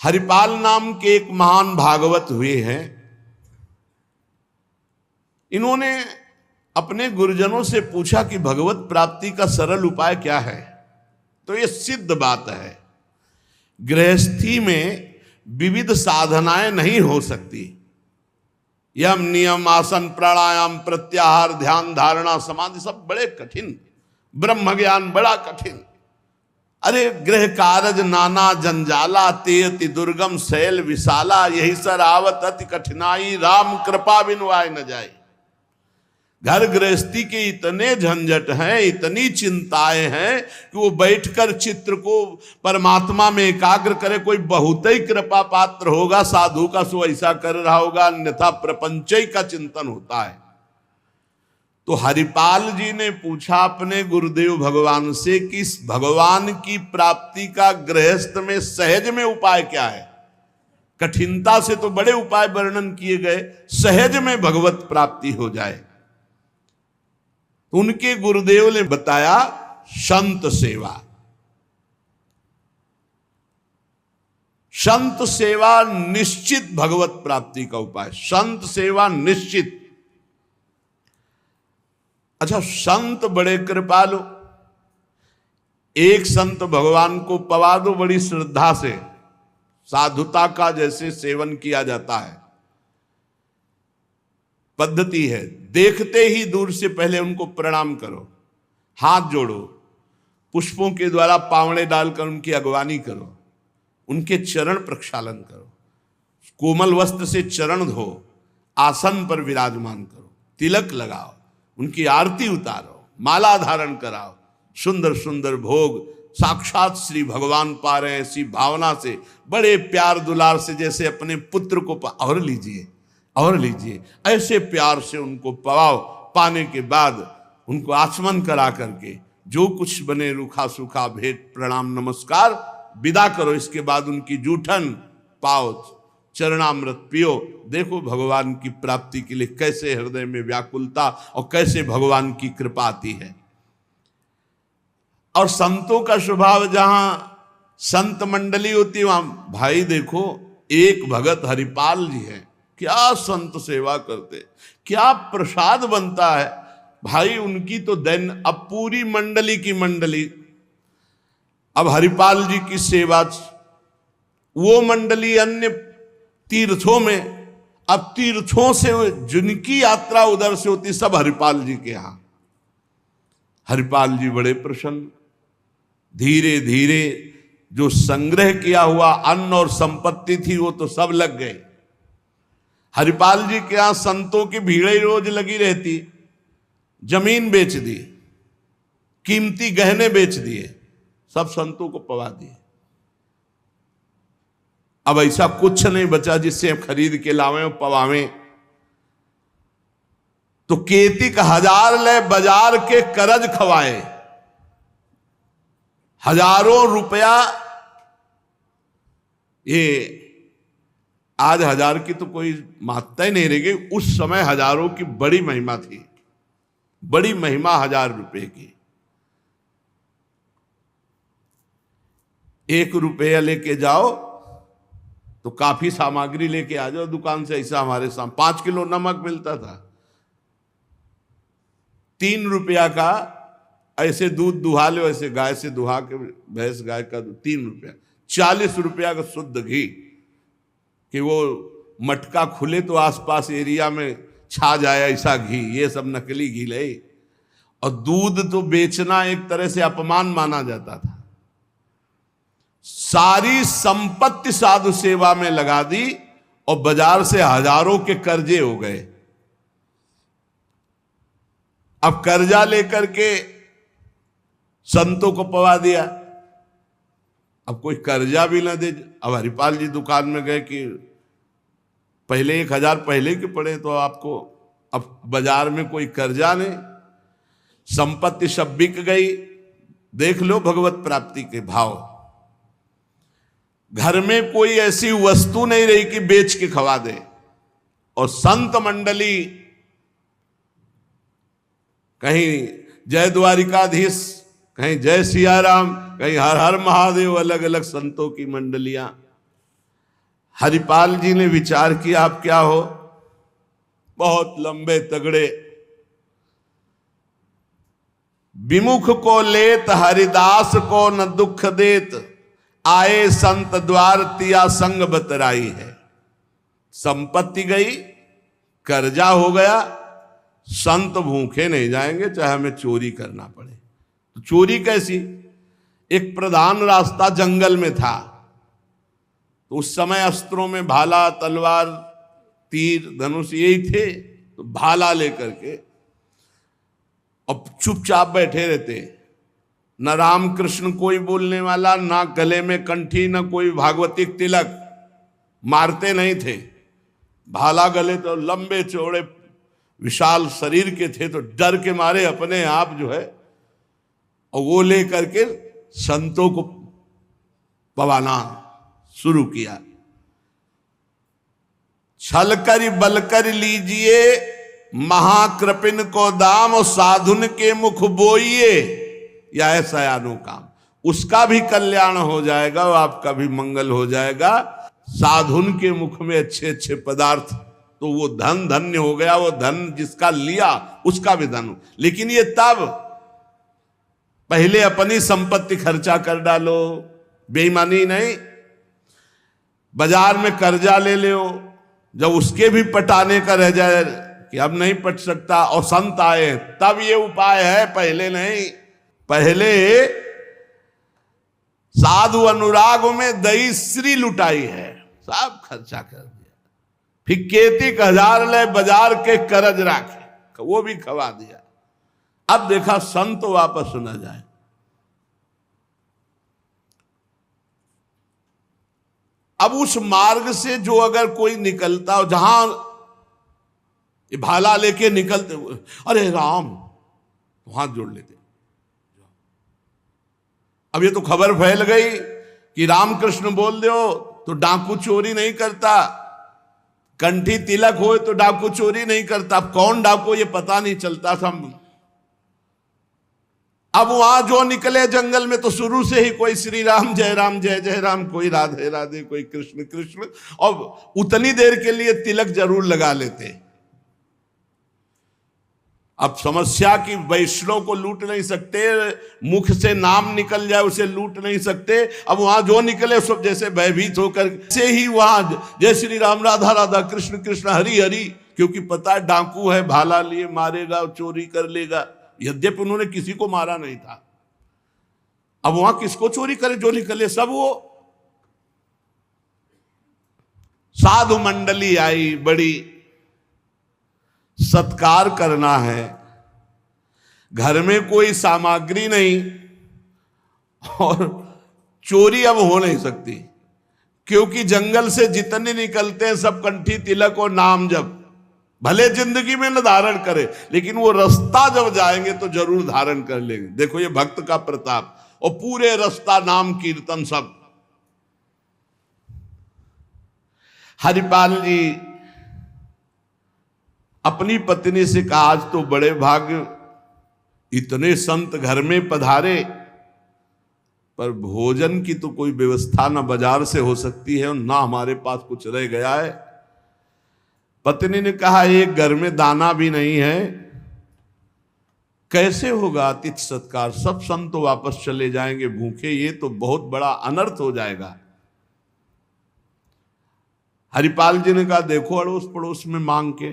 हरिपाल नाम के एक महान भागवत हुए हैं। इन्होंने अपने गुरुजनों से पूछा कि भगवत प्राप्ति का सरल उपाय क्या है। तो ये सिद्ध बात है, गृहस्थी में विविध साधनाएं नहीं हो सकती। यम नियम आसन प्राणायाम प्रत्याहार ध्यान धारणा समाधि सब बड़े कठिन, ब्रह्म ज्ञान बड़ा कठिन। अरे गृह कारज नाना जंजाला तेयति दुर्गम शैल विशाला, यही सर आवत अति कठिनाई राम कृपा बिनु आए न जाए। घर गृहस्थी के इतने झंझट हैं, इतनी चिंताएं हैं कि वो बैठकर चित्र को परमात्मा में एकाग्र करे। कोई बहुत ही कृपा पात्र होगा साधु का, सो ऐसा कर रहा होगा, अन्यथा प्रपंच का चिंतन होता है। तो हरिपाल जी ने पूछा अपने गुरुदेव भगवान से कि इस भगवान की प्राप्ति का गृहस्थ में सहज में उपाय क्या है। कठिनता से तो बड़े उपाय वर्णन किए गए, सहज में भगवत प्राप्ति हो जाए। उनके गुरुदेव ने बताया संत सेवा। संत सेवा निश्चित भगवत प्राप्ति का उपाय, संत सेवा निश्चित। अच्छा, संत बड़े कृपालु, एक संत भगवान को पवा दो बड़ी श्रद्धा से, साधुता का जैसे सेवन किया जाता है, पद्धति है। देखते ही दूर से पहले उनको प्रणाम करो, हाथ जोड़ो, पुष्पों के द्वारा पावड़े डालकर उनकी अगवानी करो, उनके चरण प्रक्षालन करो, कोमल वस्त्र से चरण धो, आसन पर विराजमान करो, तिलक लगाओ, उनकी आरती उतारो, माला धारण कराओ, सुंदर सुंदर भोग साक्षात श्री भगवान पा रहे हैं ऐसी भावना से, बड़े प्यार दुलार से, जैसे अपने पुत्र को और लीजिए और लीजिए, ऐसे प्यार से उनको पवाओ। पाने के बाद उनको आचमन करा करके जो कुछ बने रूखा सूखा भेंट प्रणाम नमस्कार विदा करो। इसके बाद उनकी जूठन पाओ, चरणामृत पियो। देखो भगवान की प्राप्ति के लिए कैसे हृदय में व्याकुलता और कैसे भगवान की कृपा आती है। और संतों का स्वभाव, जहां संत मंडली होती है वहां, भाई देखो एक भगत हरिपाल जी हैं, क्या संत सेवा करते, क्या प्रसाद बनता है भाई उनकी तो दैन। अब पूरी मंडली की मंडली, अब हरिपाल जी की सेवा, वो मंडली अन्य तीर्थों में, अब तीर्थों से जिनकी यात्रा उधर से होती सब हरिपाल जी के यहां। हरिपाल जी बड़े प्रसन्न, धीरे धीरे जो संग्रह किया हुआ अन्न और संपत्ति थी वो तो सब लग गए। हरिपाल जी के यहां संतों की भीड़ रोज लगी रहती, जमीन बेच दी, कीमती गहने बेच दिए, सब संतों को पवा दिए। अब ऐसा कुछ नहीं बचा जिससे खरीद के लावें और पवावें। तो केतिक 1000 ले बाजार के करज खवाए, हजारों रुपया। ये आज 1000 की तो कोई महत्ता ही नहीं रह गई, उस समय हजारों की बड़ी महिमा थी, बड़ी महिमा 1000 रुपए की। 1 रुपया लेके जाओ तो काफी सामग्री लेके आ जाओ दुकान से। ऐसा हमारे सामने 5 किलो नमक मिलता था, 3 रुपया का ऐसे दूध दुहा लो, ऐसे गाय से दुहा के, भैंस गाय का 3 रुपया, 40 रुपया का शुद्ध घी, कि वो मटका खुले तो आसपास एरिया में छा जाए ऐसा घी। ये सब नकली घी ले। और दूध तो बेचना एक तरह से अपमान माना जाता था। सारी संपत्ति साधु सेवा में लगा दी और बाजार से हजारों के कर्जे हो गए। अब कर्जा लेकर के संतों को पवा दिया। अब कोई कर्जा भी ना दे। अब हरिपाल जी दुकान में गए कि पहले 1000 पहले के पड़े तो आपको, अब बाजार में कोई कर्जा नहीं, संपत्ति सब बिक गई। देख लो भगवत प्राप्ति के भाव। घर में कोई ऐसी वस्तु नहीं रही कि बेच के खवा दे। और संत मंडली, कहीं जय द्वारिकाधीश, कहीं जय सिया राम, कहीं हर हर महादेव, अलग अलग संतों की मंडलियां। हरिपाल जी ने विचार किया आप क्या हो, बहुत लंबे तगड़े। विमुख को लेत हरिदास को न दुख देत, आए संत द्वार तिया संग बतराई है। संपत्ति गई, कर्जा हो गया, संत भूखे नहीं जाएंगे चाहे हमें चोरी करना पड़े। तो चोरी कैसी? एक प्रधान रास्ता जंगल में था, तो उस समय अस्त्रों में भाला, तलवार, तीर, धनुष यही थे। तो भाला लेकर के अब चुपचाप बैठे रहते, न राम कृष्ण कोई बोलने वाला, ना गले में कंठी, न कोई भागवतिक तिलक, मारते नहीं थे। भाला गले तो लंबे चौड़े विशाल शरीर के थे, तो डर के मारे अपने आप जो है और वो लेकर के संतों को पवाना शुरू किया। छल कर बल कर लीजिए महाकृपिन को दाम, और साधुन के मुख बोइए या ऐसा अनुकाम। उसका भी कल्याण हो जाएगा और आपका भी मंगल हो जाएगा। साधुन के मुख में अच्छे अच्छे पदार्थ, तो वो धन धन्य हो गया। वो धन जिसका लिया उसका भी धन। लेकिन ये तब, पहले अपनी संपत्ति खर्चा कर डालो, बेईमानी नहीं। बाजार में कर्जा ले लो, जब उसके भी पटाने का रह जाए कि अब नहीं पट सकता और संत आए, तब ये उपाय है, पहले नहीं। पहले साधु अनुराग में दही श्री लुटाई है, सब खर्चा कर दिया। फिर केतिक 1000 ले बाजार के करज राखे, वो भी खवा दिया। अब देखा संत वापस न जाए। अब उस मार्ग से जो अगर कोई निकलता हो, जहां भाला लेके निकलते, अरे राम, तो हाथ जोड़ लेते। अब ये तो खबर फैल गई कि रामकृष्ण बोल दो तो डाकू चोरी नहीं करता, कंठी तिलक हो तो डाकू चोरी नहीं करता। अब कौन डाकू ये पता नहीं चलता था। अब वहां जो निकले जंगल में तो शुरू से ही कोई श्री राम जय जय राम, कोई राधे राधे, कोई कृष्ण कृष्ण, और उतनी देर के लिए तिलक जरूर लगा लेते। अब समस्या की वैष्णव को लूट नहीं सकते, मुख से नाम निकल जाए उसे लूट नहीं सकते। अब वहां जो निकले सब जैसे भयभीत होकर से ही वहां जय श्री राम, राधा राधा, कृष्ण कृष्ण, हरि हरि, क्योंकि पता है डाकू है, भाला लिए मारेगा, चोरी कर लेगा। यद्यपि उन्होंने किसी को मारा नहीं था। अब वहां किसको चोरी करे, जो निकले सब वो। साधु मंडली आई, बड़ी सत्कार करना है, घर में कोई सामग्री नहीं और चोरी अब हो नहीं सकती, क्योंकि जंगल से जितने निकलते हैं सब कंठी तिलक और नाम जप। भले जिंदगी में न धारण करे, लेकिन वो रास्ता जब जाएंगे तो जरूर धारण कर लेंगे। देखो ये भक्त का प्रताप, और पूरे रास्ता नाम कीर्तन सब। हरिपाल जी अपनी पत्नी से कहा, आज तो बड़े भाग्य, इतने संत घर में पधारे, पर भोजन की तो कोई व्यवस्था ना बाजार से हो सकती है और ना हमारे पास कुछ रह गया है। पत्नी ने कहा, एक घर में दाना भी नहीं है, कैसे होगा अतिथि सत्कार? सब संत तो वापस चले जाएंगे भूखे, ये तो बहुत बड़ा अनर्थ हो जाएगा। हरिपाल जी ने कहा, देखो अड़ोस पड़ोस में मांग के।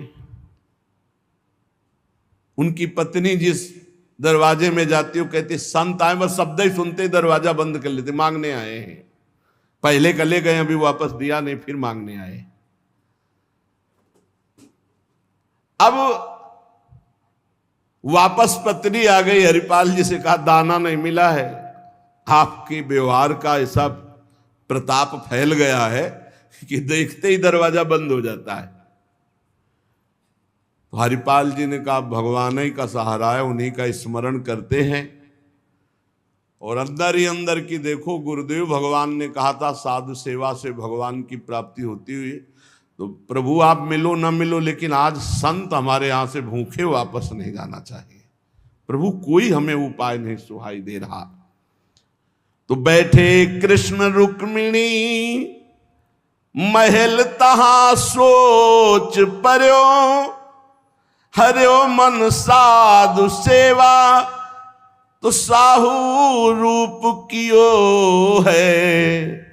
उनकी पत्नी जिस दरवाजे में जाती हो, कहती संत आए, बस शब्द ही सुनते ही दरवाजा बंद कर लेते, मांगने आए हैं। पहले कले गए, अभी वापस दिया नहीं, फिर मांगने आए। अब वापस पत्नी आ गई, हरिपाल जी से कहा, दाना नहीं मिला है। आपके व्यवहार का ऐसा प्रताप फैल गया है कि देखते ही दरवाजा बंद हो जाता है। तो हरिपाल जी ने कहा, भगवान ही का सहारा है, उन्हीं का स्मरण करते हैं। और अंदर ही अंदर की देखो, गुरुदेव भगवान ने कहा था साधु सेवा से भगवान की प्राप्ति होती हुई। तो प्रभु आप मिलो न मिलो, लेकिन आज संत हमारे यहां से भूखे वापस नहीं जाना चाहिए। प्रभु कोई हमें उपाय नहीं सुहाई दे रहा। तो बैठे कृष्ण रुक्मिणी महल तहां सोच पर्यो, हरियो मन साधु सेवा, तो साहू रूप कियो है।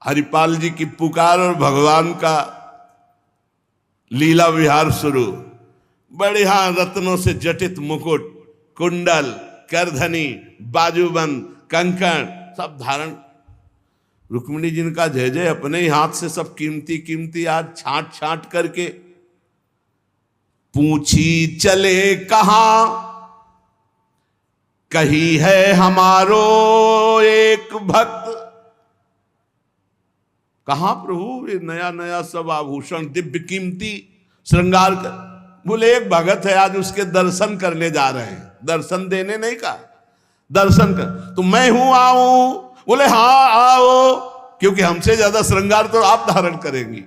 हरिपाल जी की पुकार और भगवान का लीला विहार शुरू। बढ़िया रत्नों से जटित मुकुट, कुंडल, करधनी, बाजूबंद, कंकण सब धारण। रुक्मिणी जी का जय जय, अपने ही हाथ से सब कीमती कीमती आज छांट छांट करके। पूछी चले कहां, कही है हमारो एक भक्त। कहां प्रभु ये नया नया सब आभूषण दिव्य कीमती श्रृंगार कर। बोले एक भगत है, आज उसके दर्शन करने जा रहे हैं। दर्शन देने नहीं कहा, दर्शन कर। तो मैं हूं, आऊं? बोले हाँ आओ, क्योंकि हमसे ज्यादा श्रृंगार तो आप धारण करेंगी।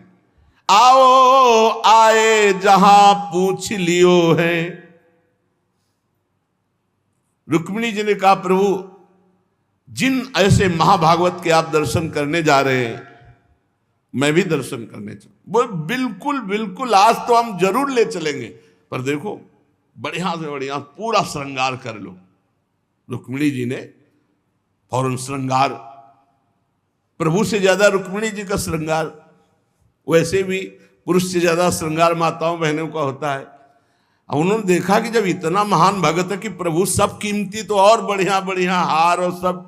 आओ आए जहां पूछ लियो है। रुक्मिणी जी ने कहा प्रभु जिन ऐसे महाभागवत के आप दर्शन करने जा रहे हैं, मैं भी दर्शन करने चलूं। बोल बिल्कुल बिल्कुल, आज तो हम जरूर ले चलेंगे, पर देखो बढ़िया से बढ़िया पूरा श्रृंगार कर लो। रुक्मिणी जी ने फौरन श्रृंगार, प्रभु से ज्यादा रुक्मिणी जी का श्रृंगार, वैसे भी पुरुष से ज्यादा श्रृंगार माताओं बहनों का होता है। अब उन्होंने देखा कि जब इतना महान भगत है कि प्रभु सब कीमती, तो और बढ़िया बढ़िया हार और सब।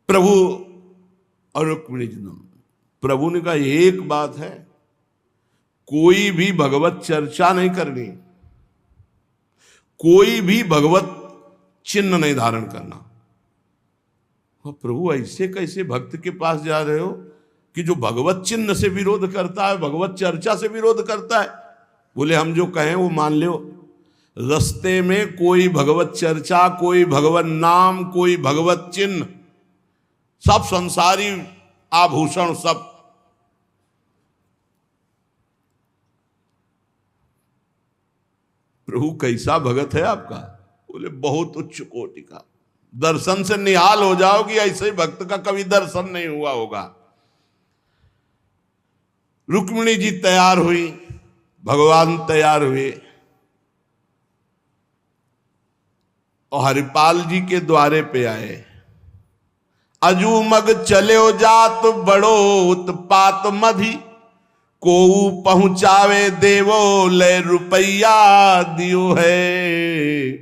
प्रभु और रुक्मिणी जी, प्रभु ने कहा एक बात है, कोई भी भगवत चर्चा नहीं करनी, कोई भी भगवत चिन्ह नहीं धारण करना। प्रभु ऐसे कैसे भक्त के पास जा रहे हो कि जो भगवत चिन्ह से विरोध करता है, भगवत चर्चा से विरोध करता है? बोले हम जो कहें वो मान लो। रास्ते में कोई भगवत चर्चा, कोई भगवत नाम, कोई भगवत चिन्ह, सब संसारी आभूषण सब। प्रभु कैसा भगत है आपका? बोले बहुत उच्च कोटि का, दर्शन से निहाल हो जाओगी, ऐसे भक्त का कभी दर्शन नहीं हुआ होगा। रुक्मिणी जी तैयार हुई, भगवान तैयार हुए और हरिपाल जी के द्वारे पे आए। अजू मग चलो जात बड़ो उत्पात मधि, को पहुंचावे देवो ले रुपया दियो है।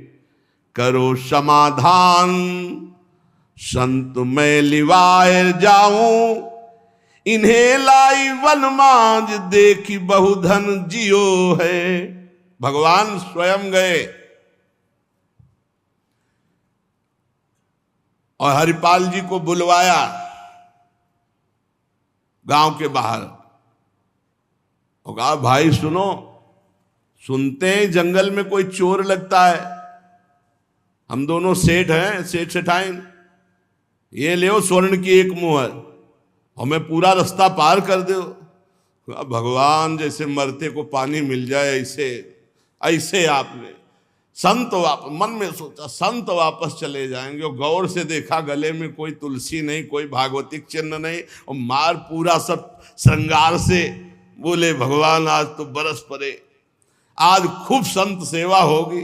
करो समाधान संत मैं लिवाए जाऊं, इन्हें लाई वन मांझ देखी बहुधन जियो है। भगवान स्वयं गए और हरिपाल जी को बुलवाया गांव के बाहर और कहा भाई सुनो, सुनते हैं जंगल में कोई चोर लगता है, हम दोनों सेठ हैं, सेठ सेठाइन, ये ले स्वर्ण की एक मुहर, हमें पूरा रास्ता पार कर दो। भगवान जैसे मरते को पानी मिल जाए ऐसे ऐसे आपने संत मन में सोचा संत वापस चले जाएंगे, और गौर से देखा गले में कोई तुलसी नहीं, कोई भागवतिक चिन्ह नहीं, और मार पूरा सब श्रृंगार से। बोले भगवान आज तो बरस पड़े, आज खूब संत सेवा होगी।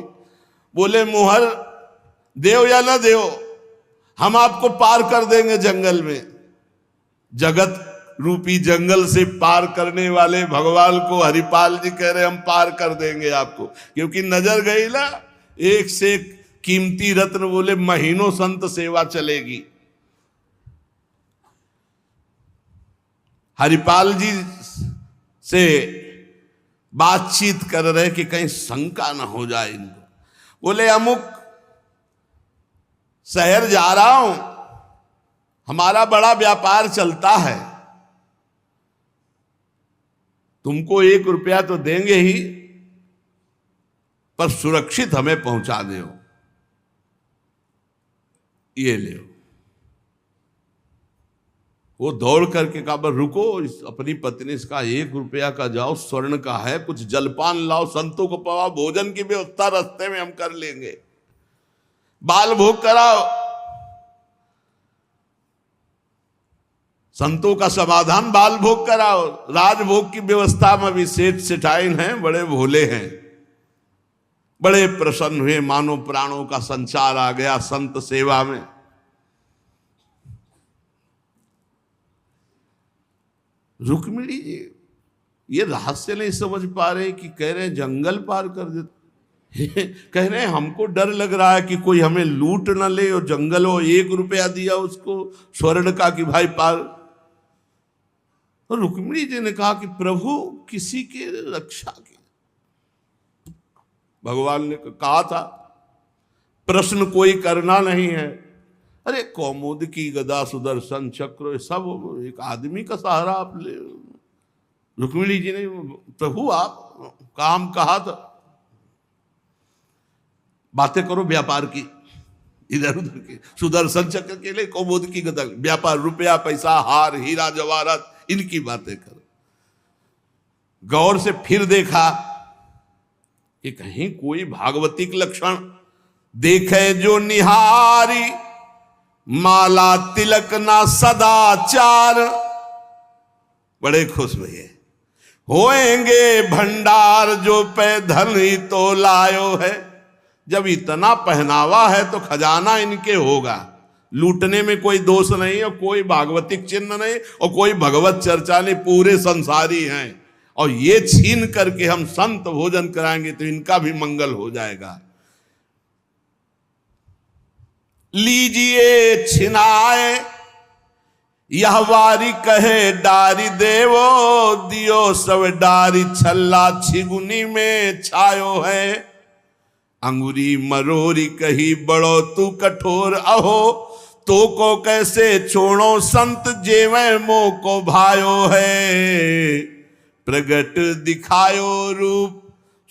बोले मुहर देव या न देव, हम आपको पार कर देंगे जंगल में। जगत रूपी जंगल से पार करने वाले भगवान को हरिपाल जी कह रहे हम पार कर देंगे आपको, क्योंकि नजर गई ना एक से एक कीमती रत्न। बोले महीनों संत सेवा चलेगी। हरिपाल जी से बातचीत कर रहे कि कहीं शंका ना हो जाए इनको। बोले अमुक शहर जा रहा हूं, हमारा बड़ा व्यापार चलता है, तुमको 1 रुपया तो देंगे ही, पर सुरक्षित हमें पहुंचा दो, ये ले। वो दौड़ करके कहा बस रुको, अपनी पत्नी से कहा 1 रुपया का जाओ, स्वर्ण का है, कुछ जलपान लाओ, संतों को पवा, भोजन की व्यवस्था रास्ते में हम कर लेंगे। बाल भोग कराओ। संतों का समाधान बाल भोग कराओ। राजभोग की व्यवस्था में भी सेठ सेठाइन हैं, बड़े भोले हैं, बड़े प्रसन्न हुए, मानो प्राणों का संचार आ गया संत सेवा में। रुक्मिणी जी ये रहस्य नहीं समझ पा रहे कि कह रहे जंगल पार कर देते कह रहे हमको डर लग रहा है कि कोई हमें लूट न ले, और जंगल हो, 1 रुपया दिया उसको स्वर्ण का कि भाई पार। तो रुक्मिणी जी ने कहा कि प्रभु किसी के रक्षा की, भगवान ने कहा था प्रश्न कोई करना नहीं है। अरे कौमुद की गदा सुदर्शन चक्र सब एक आदमी का सहारा आप ले। रुक्मिणी जी ने प्रभु आप काम कहा था, बातें करो व्यापार की, इधर उधर की, सुदर्शन चक्र के लिए कौमुद की गदा, व्यापार, रुपया पैसा हार हीरा जवाहरात, इनकी बातें करो। गौर से फिर देखा कि कहीं कोई भागवतिक लक्षण देखे जो निहारी, माला तिलक ना सदाचार। बड़े खुश हुए, होएंगे भंडार जो पे धन ही तो लायो है। जब इतना पहनावा है तो खजाना इनके होगा, लूटने में कोई दोष नहीं, और कोई भागवतिक चिन्ह नहीं, और कोई भगवत चर्चा नहीं, पूरे संसारी हैं। और ये छीन करके हम संत भोजन कराएंगे तो इनका भी मंगल हो जाएगा। लीजिए छिनाए यह वारी कहे डारी देवो, दियो सब डारी छल्ला छिगुनी में छायो है। अंगुरी मरोरी कही बड़ो तू कठोर, अहो तो को कैसे छोड़ो संत जेवे मोह को भायो है। प्रगट दिखायो रूप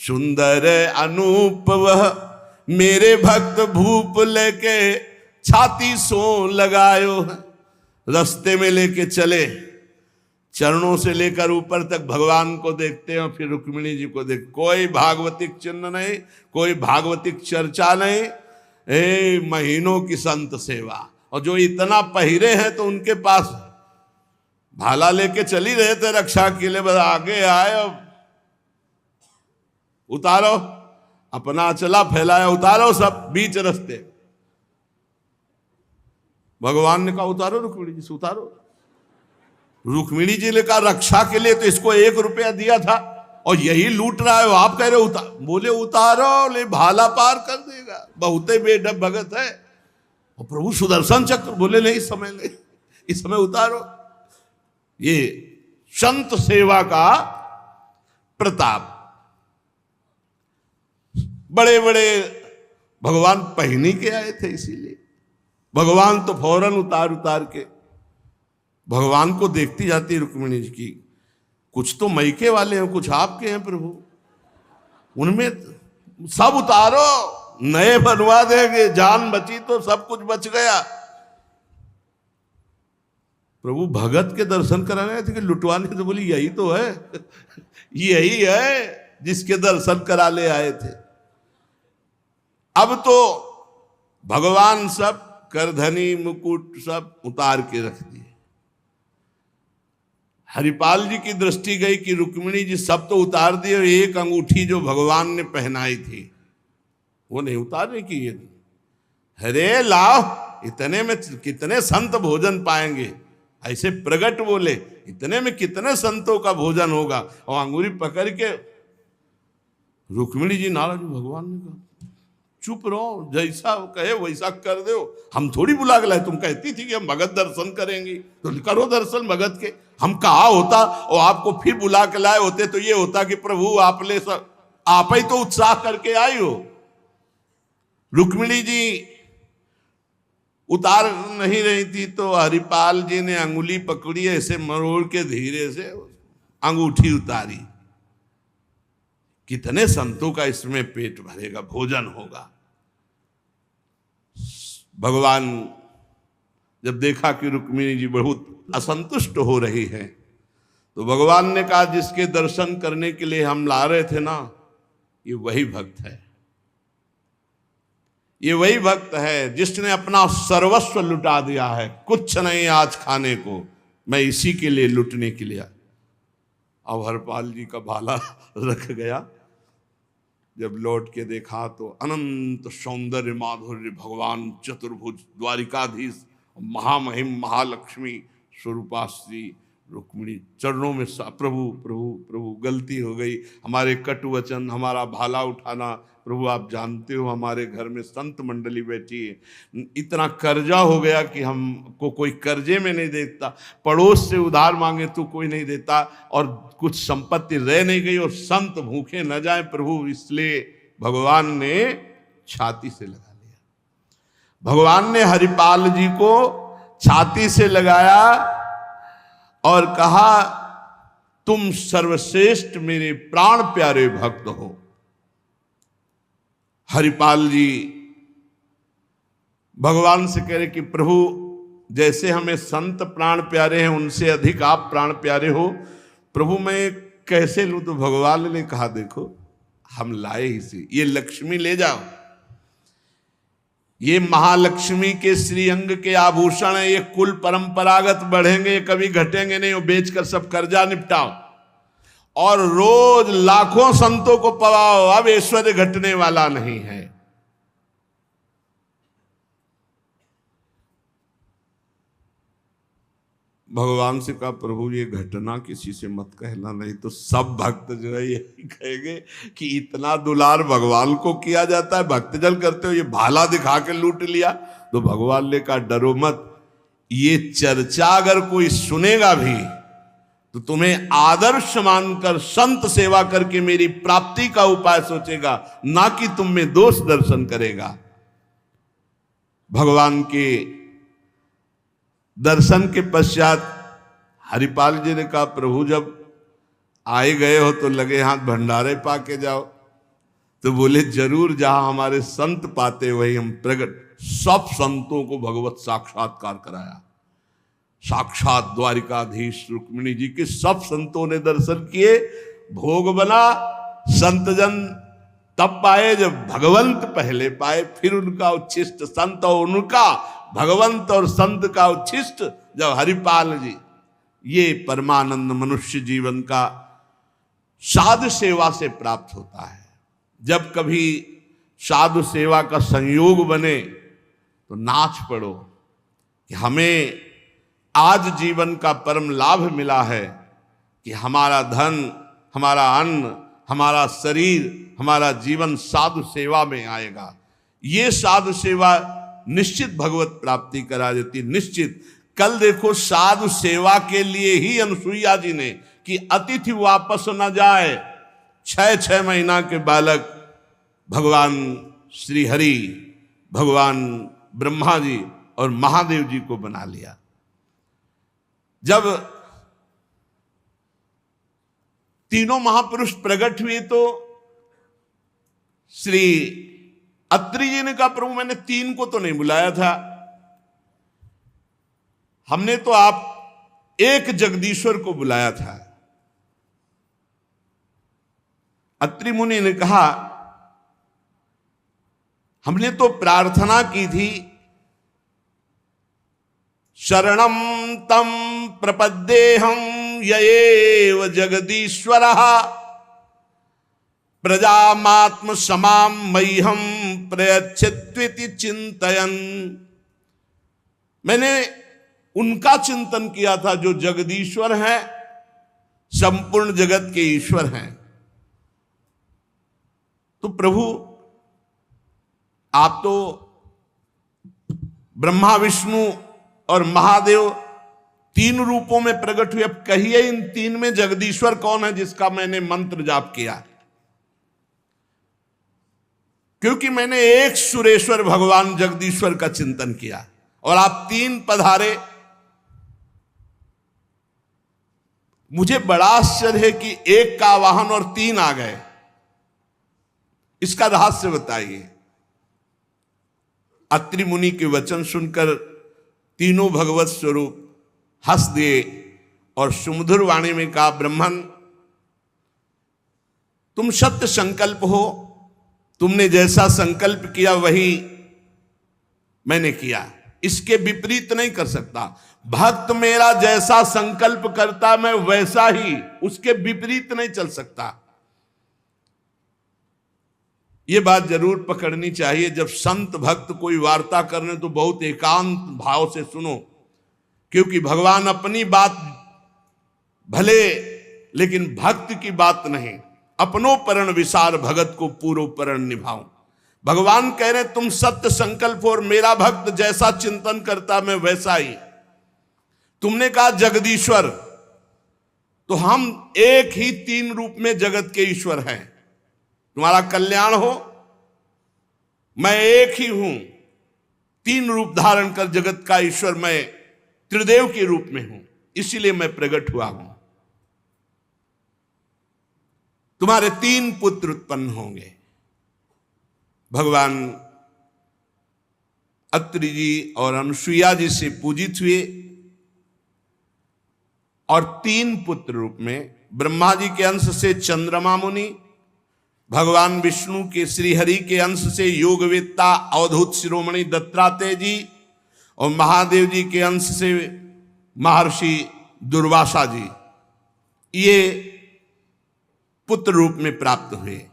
सुंदर अनूप, वह मेरे भक्त भूप लेके छाती सो लगायो है। रास्ते में लेके चले, चरणों से लेकर ऊपर तक भगवान को देखते हैं, और फिर रुक्मिणी जी को देख। कोई भागवतिक चिन्ह नहीं, कोई भागवतिक चर्चा नहीं, महीनों की संत सेवा। और जो इतना पहिरे हैं तो उनके पास भाला लेके चली रहे थे रक्षा के लिए, बस आगे आए और उतारो, अपना चला फैलाया, उतारो सब बीच रास्ते। भगवान ने कहा उतारो रुक्मिणी जी से, उतारो। रुक्मिणी जी ने कहा रक्षा के लिए तो इसको 1 रुपया दिया था और यही लूट रहा है, आप कह रहे उतार। बोले उतारो, ले भाला पार कर देगा, बहुते बेढब भगत है। और प्रभु सुदर्शन चक्र, बोले नहीं इस समय नहीं, इस समय उतारो। ये संत सेवा का प्रताप। बड़े बड़े भगवान पहनी के आए थे, इसीलिए भगवान तो फौरन उतार उतार के भगवान को देखती जाती रुक्मिणी जी की। कुछ तो मैके वाले हैं, कुछ आपके हैं प्रभु, उनमें सब उतारो, नए बनवा देंगे, जान बची तो सब कुछ बच गया। प्रभु भगत के दर्शन कराने थे कि लुटवाने, तो बोली यही तो है यही है जिसके दर्शन करा ले आए थे। अब तो भगवान सब करधनी मुकुट सब उतार के रख दिए। हरिपाल जी की दृष्टि गई कि रुक्मिणी जी सब तो उतार दिए, और एक अंगूठी जो भगवान ने पहनाई थी वो नहीं उतारने की। ये हरे लाओ, इतने में कितने संत भोजन पाएंगे। ऐसे प्रगट बोले, इतने में कितने संतों का भोजन होगा। और अंगूरी पकड़ के रुक्मिणी जी नाराज, भगवान ने कहा चुप रहो, जैसा कहे वैसा कर दो, हम थोड़ी बुला के लाए। तुम कहती थी कि हम भगत दर्शन करेंगे, तो करो दर्शन भगत के। हम कहा होता और आपको फिर बुला के लाए होते तो ये होता कि प्रभु आप ले सब, आप ही तो उत्साह करके आई हो। रुक्मिणी जी उतार नहीं रही थी तो हरिपाल जी ने अंगुली पकड़ी, ऐसे मरोड़ के धीरे से अंगूठी उतारी। कितने संतों का इसमें पेट भरेगा, भोजन होगा। भगवान जब देखा कि रुक्मिणी जी बहुत असंतुष्ट हो रही है, तो भगवान ने कहा जिसके दर्शन करने के लिए हम ला रहे थे ना, ये वही भक्त है। ये वही भक्त है जिसने अपना सर्वस्व लुटा दिया है, कुछ नहीं आज खाने को, मैं इसी के लिए लुटने के लिए। अब हरपाल जी का भाला रख गया, जब लौट के देखा तो अनंत सौंदर्य माधुर्य भगवान चतुर्भुज द्वारिकाधीश महामहिम महालक्ष्मी स्वरूपा श्री रुक्मिणी चरणों में प्रभु प्रभु प्रभु गलती हो गई, हमारे कटु वचन, हमारा भाला उठाना, प्रभु आप जानते हो हमारे घर में संत मंडली बैठी है, इतना कर्जा हो गया कि हमको कोई कर्जे में नहीं देता, पड़ोस से उधार मांगे तो कोई नहीं देता, और कुछ संपत्ति रह नहीं गई और संत भूखे न जाए प्रभु, इसलिए भगवान ने छाती से लगा लिया। भगवान ने हरिपाल जी को छाती से लगाया और कहा तुम सर्वश्रेष्ठ मेरे प्राण प्यारे भक्त हो। हरिपाल जी भगवान से कह रहे कि प्रभु जैसे हमें संत प्राण प्यारे हैं उनसे अधिक आप प्राण प्यारे हो, प्रभु मैं कैसे लूं? तो भगवान ने कहा देखो हम लाए ही से, ये लक्ष्मी ले जाओ, ये महालक्ष्मी के श्रीअंग के आभूषण है, ये कुल परंपरागत बढ़ेंगे, ये कभी घटेंगे नहीं, वो बेचकर सब कर्जा निपटाओ और रोज लाखों संतों को पवाओ, अब ऐश्वर्य घटने वाला नहीं है। भगवान से कहा प्रभु ये घटना किसी से मत कहना, नहीं तो सब भक्त जो है यही कहेंगे कि इतना दुलार भगवान को किया जाता है, भक्तजन करते हो ये भाला दिखा के लूट लिया। तो भगवान ने कहा डरो मत, ये चर्चा अगर कोई सुनेगा भी तो तुम्हें आदर्श मानकर संत सेवा करके मेरी प्राप्ति का उपाय सोचेगा, ना कि तुम में दोष दर्शन करेगा। भगवान के दर्शन के पश्चात हरिपाल जी ने कहा प्रभु जब आए गए हो तो लगे हाथ भंडारे पाके जाओ। तो बोले जरूर, जहां हमारे संत पाते वही हम प्रकट। सब संतों को भगवत साक्षात्कार कराया, साक्षात द्वारिकाधीश रुक्मिणी जी के सब संतों ने दर्शन किए, भोग बना। संतजन तब पाए जब भगवंत पहले पाए, फिर उनका उच्छिष्ट संत और उनका भगवंत और संत का उच्छिष्ट जब हरिपाल जी। ये परमानंद मनुष्य जीवन का साधु सेवा से प्राप्त होता है। जब कभी साधु सेवा का संयोग बने तो नाच पड़ो कि हमें आज जीवन का परम लाभ मिला है कि हमारा धन, हमारा अन्न, हमारा शरीर, हमारा जीवन साधु सेवा में आएगा। ये साधु सेवा निश्चित भगवत प्राप्ति करा देती, निश्चित। कल देखो साधु सेवा के लिए ही अनुसुईया जी ने कि अतिथि वापस न जाए, 6 महीना के बालक भगवान श्री हरि, भगवान ब्रह्मा जी और महादेव जी को बना लिया। जब तीनों महापुरुष प्रकट हुए तो श्री अत्रि जी ने कहा प्रभु मैंने 3 को तो नहीं बुलाया था, हमने तो आप एक जगदीश्वर को बुलाया था। अत्रि मुनि ने कहा हमने तो प्रार्थना की थी शरणम तम प्रपद्येहम यएव जगदीश्वरः प्रजामात्म समाम मह्यम प्रयच्छत्विति चिंतयन्। मैंने उनका चिंतन किया था जो जगदीश्वर हैं, संपूर्ण जगत के ईश्वर हैं। तो प्रभु आप तो ब्रह्मा विष्णु और महादेव 3 रूपों में प्रकट हुए, अब कहिए इन 3 में जगदीश्वर कौन है जिसका मैंने मंत्र जाप किया? क्योंकि मैंने एक सुरेश्वर भगवान जगदीश्वर का चिंतन किया और आप 3 पधारे। मुझे बड़ा आश्चर्य है कि 1 का वाहन और 3 आ गए, इसका रहस्य बताइए। अत्रि मुनि के वचन सुनकर तीनों भगवत स्वरूप हंस दिए और सुमधुर वाणी में कहा ब्रह्मन तुम सत्य संकल्प हो, तुमने जैसा संकल्प किया वही मैंने किया, इसके विपरीत नहीं कर सकता। भक्त मेरा जैसा संकल्प करता मैं वैसा ही, उसके विपरीत नहीं चल सकता। यह बात जरूर पकड़नी चाहिए। जब संत भक्त कोई वार्ता करने तो बहुत एकांत भाव से सुनो, क्योंकि भगवान अपनी बात भले, लेकिन भक्त की बात नहीं। अपनो परण विसार भगत को पूरो परण निभाऊं। भगवान कह रहे तुम सत्य संकल्प और मेरा भक्त जैसा चिंतन करता मैं वैसा ही। तुमने कहा जगदीश्वर, तो हम एक ही तीन रूप में जगत के ईश्वर हैं। तुम्हारा कल्याण हो, मैं एक ही हूं, तीन रूप धारण कर जगत का ईश्वर मैं त्रिदेव के रूप में हूं, इसीलिए मैं प्रकट हुआ हूं। तुम्हारे तीन पुत्र उत्पन्न होंगे। भगवान अत्रि जी और अनुसुईया जी से पूजित हुए और तीन पुत्र रूप में ब्रह्मा जी के अंश से चंद्रमा मुनि, भगवान विष्णु के श्रीहरि के अंश से योगवेत्ता अवधूत शिरोमणि दत्तात्रेय जी और महादेव जी के अंश से महर्षि दुर्वासा जी, ये पुत्र रूप में प्राप्त हुए।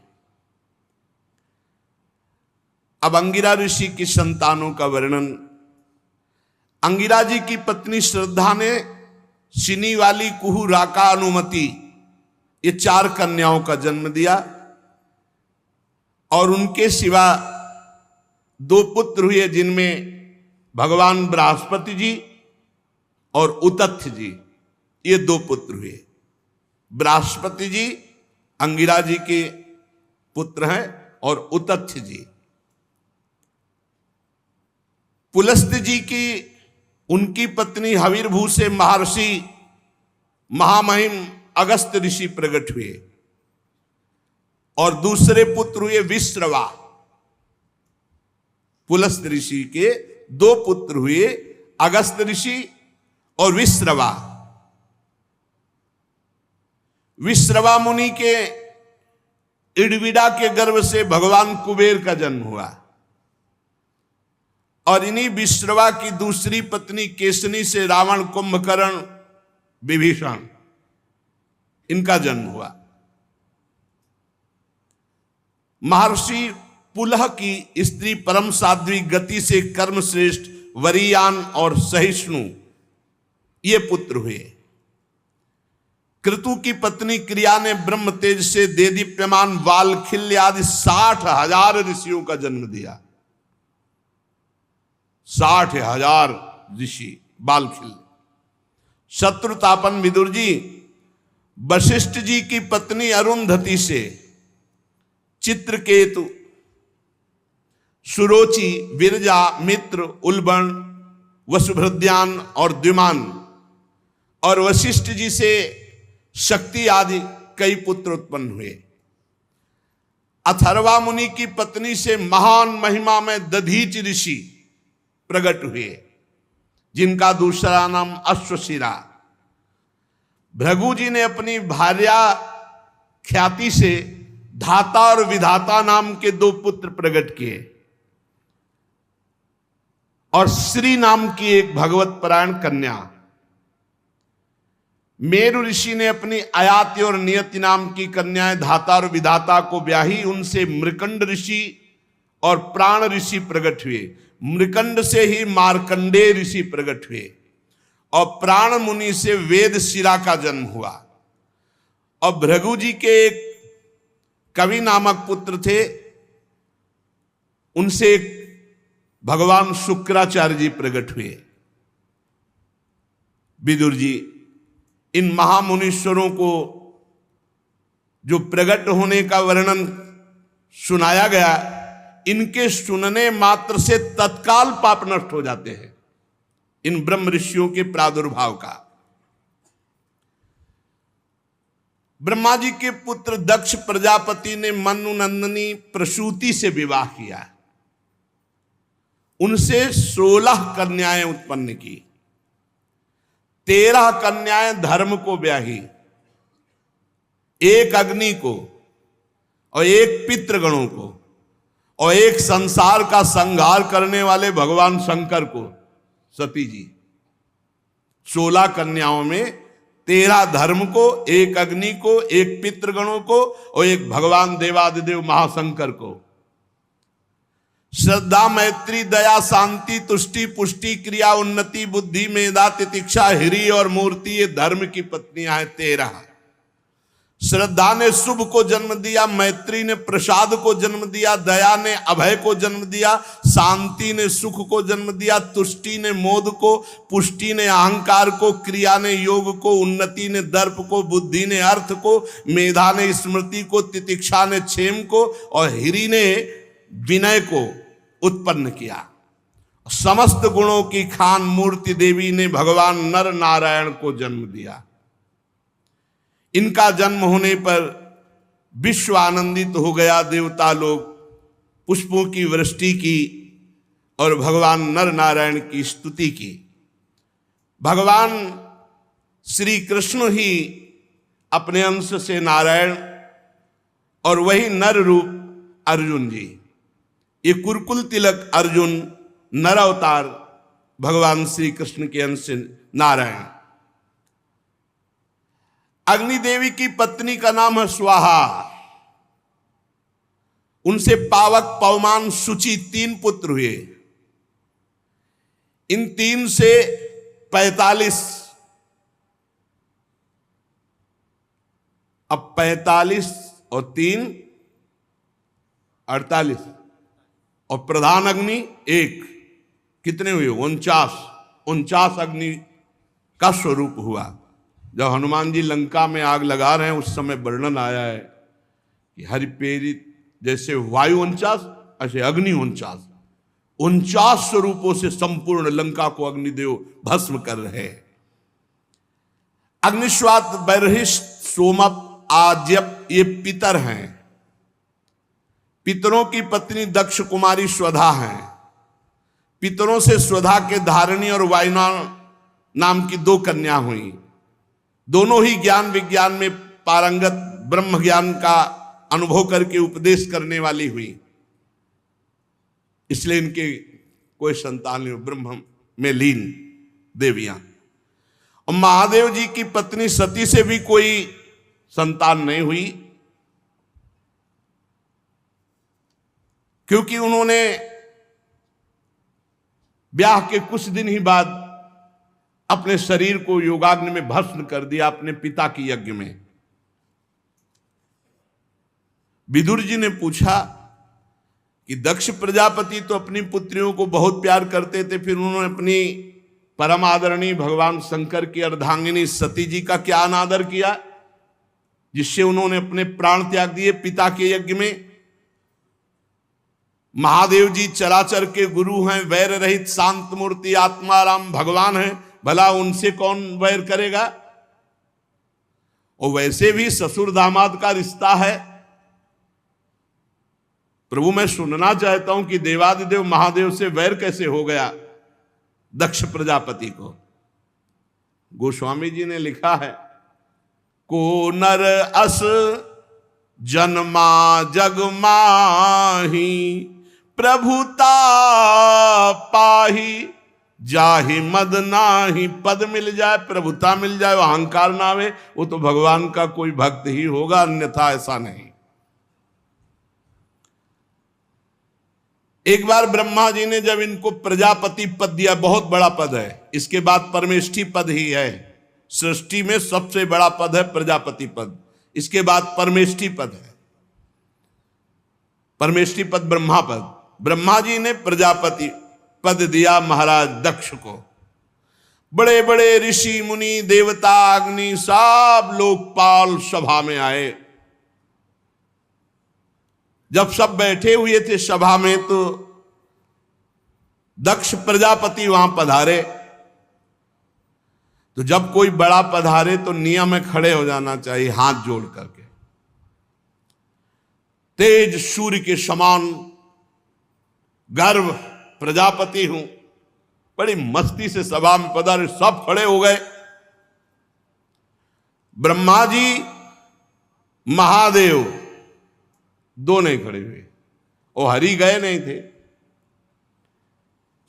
अब अंगिरा ऋषि की संतानों का वर्णन। अंगिरा जी की पत्नी श्रद्धा ने सिनी वाली, कुहू, राका, अनुमति, ये चार कन्याओं का जन्म दिया और उनके सिवा दो पुत्र हुए, जिनमें भगवान बृहस्पति जी और उतथ्य जी, ये दो पुत्र हुए। बृहस्पति जी अंगिरा जी के पुत्र हैं और उतथ्य जी पुलस्त्य जी की, उनकी पत्नी हविर्भू से महर्षि महामहिम अगस्त्य ऋषि प्रकट हुए और दूसरे पुत्र हुए विश्रवा। पुलस्त्य ऋषि के दो पुत्र हुए, अगस्त्य ऋषि और विश्रवा। विश्रवा मुनि के इडविडा के गर्भ से भगवान कुबेर का जन्म हुआ और इन्हीं विश्रवा की दूसरी पत्नी केसनी से रावण, कुंभकर्ण, विभीषण, इनका जन्म हुआ। महर्षि पुलह की स्त्री परम साध्वी गति से कर्म श्रेष्ठ वरीयान और सहिष्णु, ये पुत्र हुए। क्रतु की पत्नी क्रिया ने ब्रह्म तेज से देदीप्यमान वालखिल्य आदि 60,000 ऋषियों का जन्म दिया। 60,000 ऋषि बालखिल्य। शत्रुतापन विदुर जी वशिष्ठ जी की पत्नी अरुंधति से चित्रकेतु, सुरोचि, विरजा, मित्र, उल्बण, वसुभृद्यान और द्विमान, और वशिष्ठ जी से शक्ति आदि कई पुत्र उत्पन्न हुए। अथर्वा मुनि की पत्नी से महान महिमा में दधीच ऋषि प्रकट हुए, जिनका दूसरा नाम अश्वशिरा। भृगु जी ने अपनी भार्या ख्याति से धाता और विधाता नाम के दो पुत्र प्रकट किए और श्री नाम की एक भगवत परायण कन्या। मेरु ऋषि ने अपनी आयाति और नियति नाम की कन्याएं धाता और विधाता को ब्याही, उनसे मृकंड ऋषि और प्राण ऋषि प्रकट हुए। मृकंड से ही मार्कंडेय ऋषि प्रकट हुए और प्राण मुनि से वेद शिरा का जन्म हुआ। और भृगु जी के एक कवि नामक पुत्र थे, उनसे भगवान शुक्राचार्य जी प्रकट हुए। विदुर जी इन महामुनीश्वरों को जो प्रकट होने का वर्णन सुनाया गया, इनके सुनने मात्र से तत्काल पाप नष्ट हो जाते हैं, इन ब्रह्म ऋषियों के प्रादुर्भाव का। ब्रह्मा जी के पुत्र दक्ष प्रजापति ने मनु नंदनी प्रसूति से विवाह किया, उनसे 16 कन्याएं उत्पन्न की। 13 कन्याएं धर्म को ब्याही, एक अग्नि को और एक पितृगणों को, और एक संसार का संहार करने वाले भगवान शंकर को सती जी। 16 कन्याओं में 13 धर्म को, एक अग्नि को, एक पितृगणों को और एक भगवान देवादिदेव महाशंकर को। श्रद्धा, मैत्री, दया, शांति, तुष्टि, पुष्टि, क्रिया, उन्नति, बुद्धि, मेधा, तितिक्षा, हिरी और मूर्ति, ये धर्म की पत्नियां हैं 13। श्रद्धा ने शुभ को जन्म दिया, मैत्री ने प्रसाद को जन्म दिया, दया ने अभय को जन्म दिया, शांति ने सुख को जन्म दिया, तुष्टि ने मोद को, पुष्टि ने अहंकार को, क्रिया ने योग को, उन्नति ने दर्प को, बुद्धि ने अर्थ को, मेधा ने स्मृति को, तितिक्षा ने क्षेम को और हिरी ने विनय को उत्पन्न किया। समस्त गुणों की खान मूर्ति देवी ने भगवान नर नारायण को जन्म दिया। इनका जन्म होने पर विश्व आनंदित हो गया। देवता लोग पुष्पों की वृष्टि की और भगवान नर नारायण की स्तुति की। भगवान श्री कृष्ण ही अपने अंश से नारायण और वही नर रूप अर्जुन जी। ये कुरकुल तिलक अर्जुन नर अवतार भगवान श्री कृष्ण के अंश से नारायण। अग्नि देवी की पत्नी का नाम है स्वाहा। उनसे पावक, पवमान, शुचि 3 पुत्र हुए। इन 3 से 45। अब 45 और 3 48 और प्रधान अग्नि 1, कितने हुए? 49 अग्नि का स्वरूप हुआ। जब हनुमान जी लंका में आग लगा रहे हैं उस समय वर्णन आया है कि हरिप्रेरित जैसे वायु 49 ऐसे अग्नि 49 स्वरूपों से संपूर्ण लंका को अग्निदेव भस्म कर रहे हैं। अग्निश्वात, बर्हिष्ठ, सोमप, आज्यप ये पितर हैं। पितरों की पत्नी दक्ष कुमारी स्वधा है। पितरों से स्वधा के धारिणी और वायुना नाम की 2 कन्या हुई। दोनों ही ज्ञान विज्ञान में पारंगत, ब्रह्म ज्ञान का अनुभव करके उपदेश करने वाली हुई, इसलिए इनके कोई संतान नहीं, ब्रह्म में लीन देवियां। और महादेव जी की पत्नी सती से भी कोई संतान नहीं हुई, क्योंकि उन्होंने ब्याह के कुछ दिन ही बाद अपने शरीर को योगाग्नि में भस्म कर दिया अपने पिता की यज्ञ में। विदुर जी ने पूछा कि दक्ष प्रजापति तो अपनी पुत्रियों को बहुत प्यार करते थे, फिर उन्होंने अपनी परम आदरणीय भगवान शंकर की अर्धांगिनी सती जी का क्या अनादर किया, जिससे उन्होंने अपने प्राण त्याग दिए पिता के यज्ञ में। महादेव जी चराचर के गुरु हैं, वैर रहित शांत मूर्ति आत्माराम भगवान हैं, भला उनसे कौन वैर करेगा। और वैसे भी ससुर दामाद का रिश्ता है। प्रभु मैं सुनना चाहता हूं कि देवादिदेव महादेव से वैर कैसे हो गया दक्ष प्रजापति को। गोस्वामी जी ने लिखा है, को नर अस जन्मा जग माही, प्रभुता पाही जाहि मद नाही। पद मिल जाए, प्रभुता मिल जाए, अहंकार ना आवे, वो तो भगवान का कोई भक्त ही होगा, अन्यथा ऐसा नहीं। एक बार ब्रह्मा जी ने जब इनको प्रजापति पद दिया, बहुत बड़ा पद है, इसके बाद परमेष्ठी पद ही है। सृष्टि में सबसे बड़ा पद है प्रजापति पद, इसके बाद परमेष्ठी पद है। परमेष्ठी पद ब्रह्मा पद। ब्रह्मा जी ने प्रजापति पद दिया महाराज दक्ष को। बड़े बड़े ऋषि मुनि देवता अग्नि सब लोकपाल सभा में आए। जब सब बैठे हुए थे सभा में, तो दक्ष प्रजापति वहां पधारे। तो जब कोई बड़ा पधारे तो नियम में खड़े हो जाना चाहिए हाथ जोड़ करके। तेज सूर्य के समान गर्व प्रजापति हूं, बड़ी मस्ती से सभा में पधारे, सब खड़े हो गए। ब्रह्मा जी महादेव दो नहीं खड़े हुए वो हरि गए नहीं थे,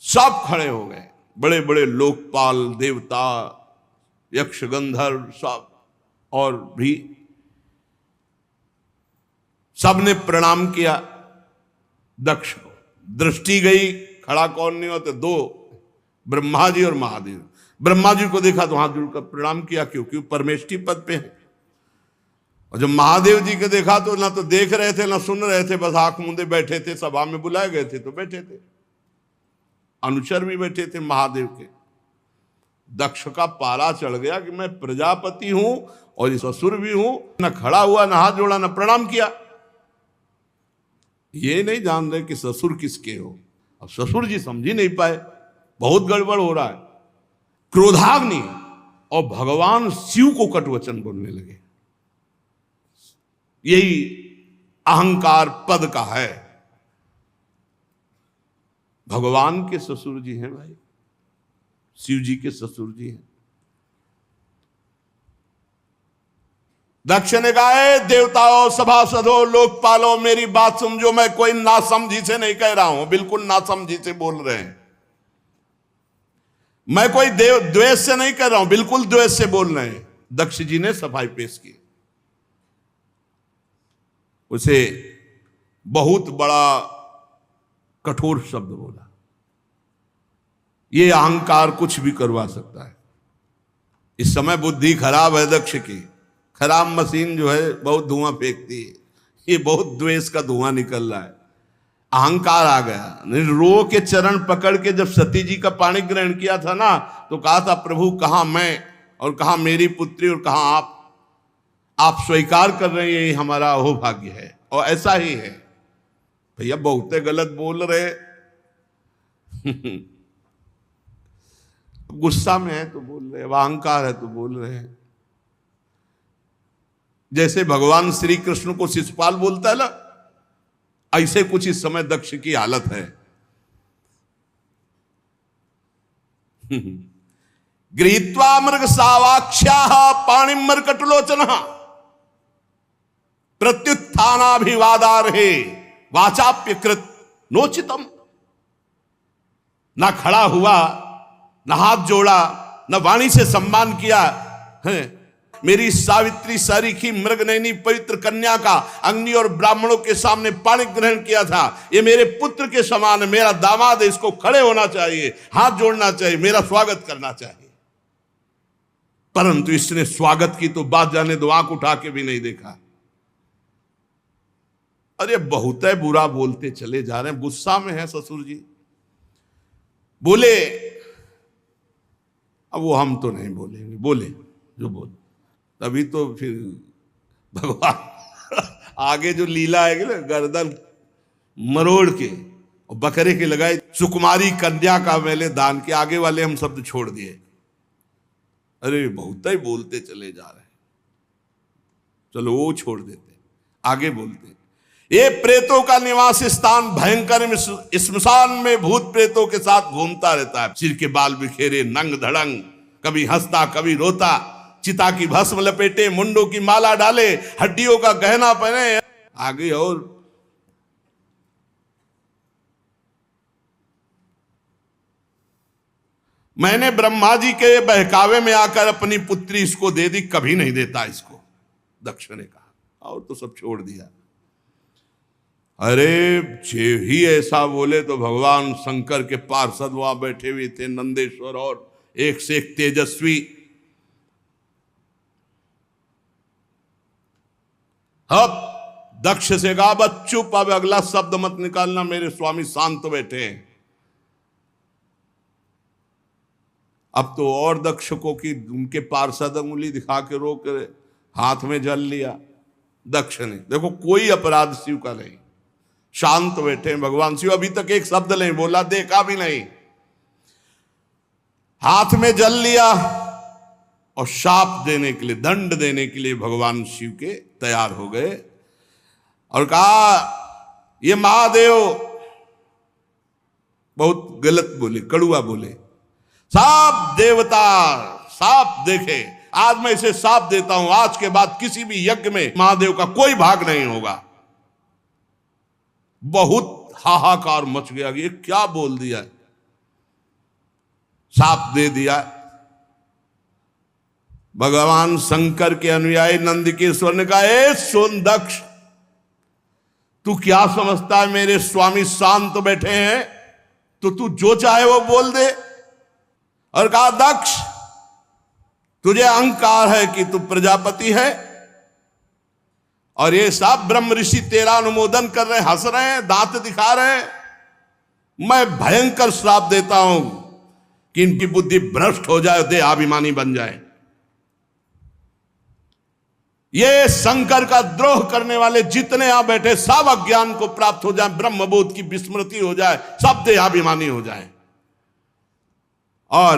सब खड़े हो गए, बड़े बड़े लोकपाल, देवता, यक्ष, गंधर्व सब, और भी सबने प्रणाम किया दक्ष को। दृष्टि गई, खड़ा कौन नहीं होते, दो, ब्रह्मा जी और महादेव। ब्रह्मा जी को देखा तो हाथ जोड़कर प्रणाम किया, क्योंकि परमेष्ठी पद पे है। और जब महादेव जी को देखा तो ना तो देख रहे थे ना सुन रहे थे, बस आंख मूंदे बैठे थे। सभा में बुलाए गए थे तो बैठे थे, अनुचर भी बैठे थे महादेव के। दक्ष का पारा चढ़ गया कि मैं प्रजापति हूं और इस असुर भी हूं, न खड़ा हुआ, न हाथ जोड़ा, न प्रणाम किया। ये नहीं जान रहे कि ससुर किसके हो। अब ससुर जी समझ ही नहीं पाए, बहुत गड़बड़ हो रहा है। क्रोधाग्नि और भगवान शिव को कटवचन बोलने लगे। यही अहंकार पद का है। भगवान के ससुर जी हैं भाई, शिव जी के ससुर जी हैं। दक्ष ने कहा, देवताओं, सभासदों, लोकपालों, मेरी बात समझो, मैं कोई नासमझी से नहीं कह रहा हूं, बिल्कुल नासमझी से बोल रहे हैं। मैं कोई द्वेष से नहीं कर रहा हूं, बिल्कुल द्वेष से बोल रहे हैं। दक्ष जी ने सफाई पेश की। उसे बहुत बड़ा कठोर शब्द बोला। ये अहंकार कुछ भी करवा सकता है। इस समय बुद्धि खराब है दक्ष की, खराब मशीन जो है बहुत धुआं फेंकती है। ये बहुत द्वेष का धुआं निकल रहा है, अहंकार आ गया। रो के चरण पकड़ के जब सती जी का पाणी ग्रहण किया था ना, तो कहा था, प्रभु कहां मैं और कहां मेरी पुत्री और कहां आप स्वीकार कर रहे हैं, यही हमारा अहोभाग्य है। और ऐसा ही है भैया, बहुते गलत बोल रहे गुस्सा में है तो बोल रहे, अहंकार है तो बोल रहे हैं। जैसे भगवान श्री कृष्ण को शिशुपाल बोलता है ना, ऐसे कुछ इस समय दक्ष की हालत है। गृहीत्वा मृग सावाक्ष्याः पाणिं मर्कटलोचनः प्रत्युत्थानाभिवादार्हे वाचाप्यकृत नोचितम। ना खड़ा हुआ, ना हाथ जोड़ा, ना वाणी से सम्मान किया है। मेरी सावित्री सारिखी मृगनयनी पवित्र कन्या का अग्नि और ब्राह्मणों के सामने पाणी ग्रहण किया था। ये मेरे पुत्र के समान है, मेरा दामाद है, इसको खड़े होना चाहिए, हाथ जोड़ना चाहिए, मेरा स्वागत करना चाहिए। परंतु इसने स्वागत की तो बात जाने दो, आंख उठा के भी नहीं देखा। अरे बहुत है, बुरा बोलते चले जा रहे हैं। गुस्सा में है ससुर जी, बोले। अब वो हम तो नहीं बोलेंगे, बोले जो बोले। तभी तो फिर भगवान आगे जो लीला आएगी ना, गर्दन मरोड़ के और बकरे के लगाए, सुकुमारी कन्या का मैंने दान के आगे वाले हम शब्द छोड़ दिए। अरे बहुत ही बोलते चले जा रहे हैं, चलो वो छोड़ देते, आगे बोलते। ये प्रेतों का निवास स्थान भयंकर श्मशान में भूत प्रेतों के साथ घूमता रहता है। सिर के बाल बिखेरे, नंग धड़ंग, कभी हंसता कभी रोता, चिता की भस्म लपेटे, मुंडों की माला डाले, हड्डियों का गहना पहने। आगे और मैंने ब्रह्मा जी के बहकावे में आकर अपनी पुत्री इसको दे दी, कभी नहीं देता इसको, दक्ष ने कहा। और तो सब छोड़ दिया। अरे जे ही ऐसा बोले तो भगवान शंकर के पार्षद वहां बैठे हुए थे, नंदेश्वर, और एक से एक तेजस्वी। अब दक्ष से कहा, बस चुप, अब अगला शब्द मत निकालना, मेरे स्वामी शांत बैठे हैं। अब तो और दक्ष को कि उनके पार्षद उंगली दिखा के रोक हाथ में जल लिया दक्ष ने। देखो कोई अपराध शिव का नहीं, शांत बैठे हैं भगवान शिव। अभी तक एक शब्द नहीं बोला, देखा भी नहीं, हाथ में जल लिया और शाप देने के लिए, दंड देने के लिए भगवान शिव के तैयार हो गए और कहा, ये महादेव बहुत गलत बोले, कड़ुआ बोले। साप देवता साप देखे, आज मैं इसे साप देता हूं, आज के बाद किसी भी यज्ञ में महादेव का कोई भाग नहीं होगा। बहुत हाहाकार मच गया, ये क्या बोल दिया, साप दे दिया। भगवान शंकर के अनुयायी नंदकिशोर ने कहा, ए सोन दक्ष, तू क्या समझता है, मेरे स्वामी शांत बैठे हैं तो तू जो चाहे वो बोल दे। और कहा, दक्ष, तुझे अहंकार है कि तू प्रजापति है, और ये सब ब्रह्म ऋषि तेरा अनुमोदन कर रहे हैं, हंस रहे हैं, दांत दिखा रहे हैं। मैं भयंकर श्राप देता हूं कि इनकी बुद्धि भ्रष्ट हो जाए, देहाभिमानी बन जाए। ये शंकर का द्रोह करने वाले जितने यहां बैठे, सब अज्ञान को प्राप्त हो जाए, ब्रह्मबोध की विस्मृति हो जाए, सब देहाभिमानी हो जाए, और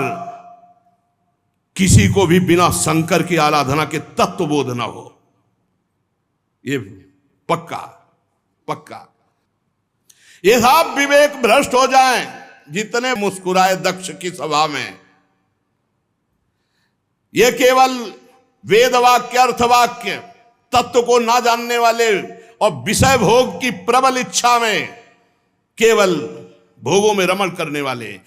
किसी को भी बिना शंकर की आराधना के तत्वबोध न हो। ये पक्का पक्का। ये सब विवेक भ्रष्ट हो जाएं, जितने मुस्कुराए दक्ष की सभा में। ये केवल वेद वाक्य, अर्थवाक्य, तत्व को ना जानने वाले और विषय भोग की प्रबल इच्छा में केवल भोगों में रमण करने वाले,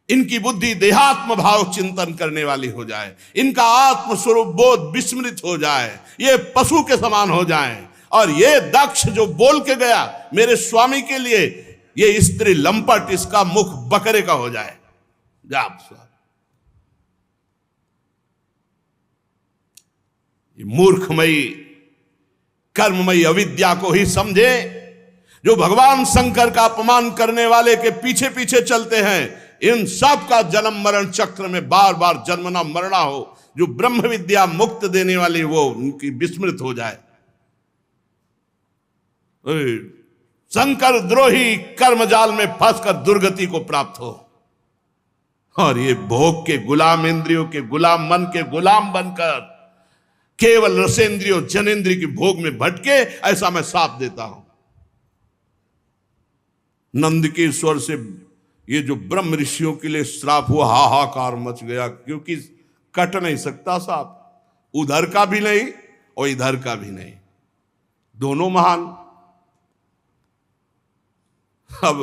इनकी बुद्धि देहात्म भाव चिंतन करने वाली हो जाए, इनका आत्म स्वरूप बोध विस्मृत हो जाए, ये पशु के समान हो जाएं। और ये दक्ष जो बोल के गया मेरे स्वामी के लिए, ये स्त्री लंपट, इसका मुख बकरे का हो जाए। मूर्खमयी कर्ममयी अविद्या को ही समझे, जो भगवान शंकर का अपमान करने वाले के पीछे पीछे चलते हैं। इन सब का जन्म मरण चक्र में बार बार जन्मना मरना हो, जो ब्रह्म विद्या मुक्त देने वाली वो उनकी विस्मृत हो जाए। शंकर द्रोही कर्मजाल में फंसकर दुर्गति को प्राप्त हो, और ये भोग के गुलाम, इंद्रियों के गुलाम, मन के गुलाम बनकर केवल रसेंद्रियों जनेंद्रिय की भोग में भटके, ऐसा मैं साप देता हूं। नंदकिशोर से ये जो ब्रह्म ऋषियों के लिए श्राप हुआ, हाहाकार मच गया, क्योंकि कट नहीं सकता सांप, उधर का भी नहीं और इधर का भी नहीं, दोनों महान। अब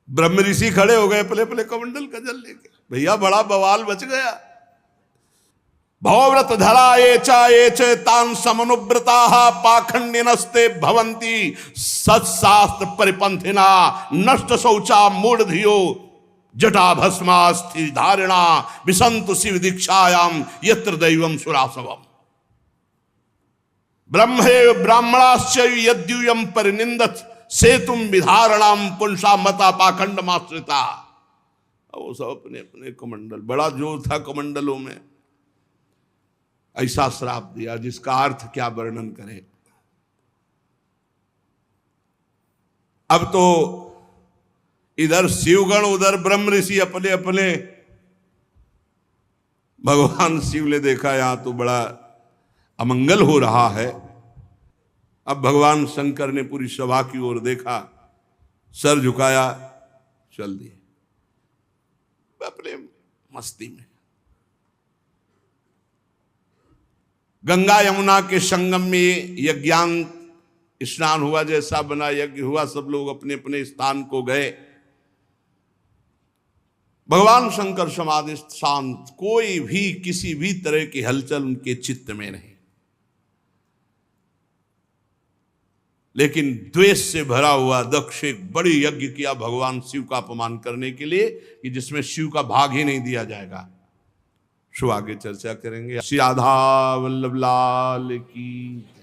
ब्रह्म ऋषि खड़े हो गए पले पले कमंडल का जल लेके, भैया बड़ा बवाल बच गया। भवव्रत धरा ये च तान समनुव्रता पाखंडिनस्ते भवंती सत्शास्त्र परिपंथिना नष्ट शौचा मूढ़धियो जटा भस्मा स्थिर धारणा विसंतु शिव दीक्षायाम यत्र दैवम सुरासवम ब्रह्मे ब्राह्मणाश्च यद्यूयम परिनिंदत सेतुम विधारणाम पुंसा मता पाखंड माश्रिता। वो सब अपने अपने कमंडल, बड़ा जोर था कमंडलों में, ऐसा श्राप दिया जिसका अर्थ क्या वर्णन करें। अब तो इधर शिवगण, उधर ब्रह्म ऋषि, अपने अपने। भगवान शिव ने देखा यहां तो बड़ा अमंगल हो रहा है। अब भगवान शंकर ने पूरी सभा की ओर देखा, सर झुकाया, चल दिए अपने मस्ती में। गंगा यमुना के संगम में यज्ञान स्नान हुआ, जैसा बना यज्ञ हुआ, सब लोग अपने अपने स्थान को गए। भगवान शंकर समाधि शांत, कोई भी किसी भी तरह की हलचल उनके चित्त में नहीं। लेकिन द्वेष से भरा हुआ दक्ष एक बड़ी यज्ञ किया भगवान शिव का अपमान करने के लिए, कि जिसमें शिव का भाग ही नहीं दिया जाएगा। सो आगे चर्चा करेंगे। श्री राधा वल्लभ लाल की।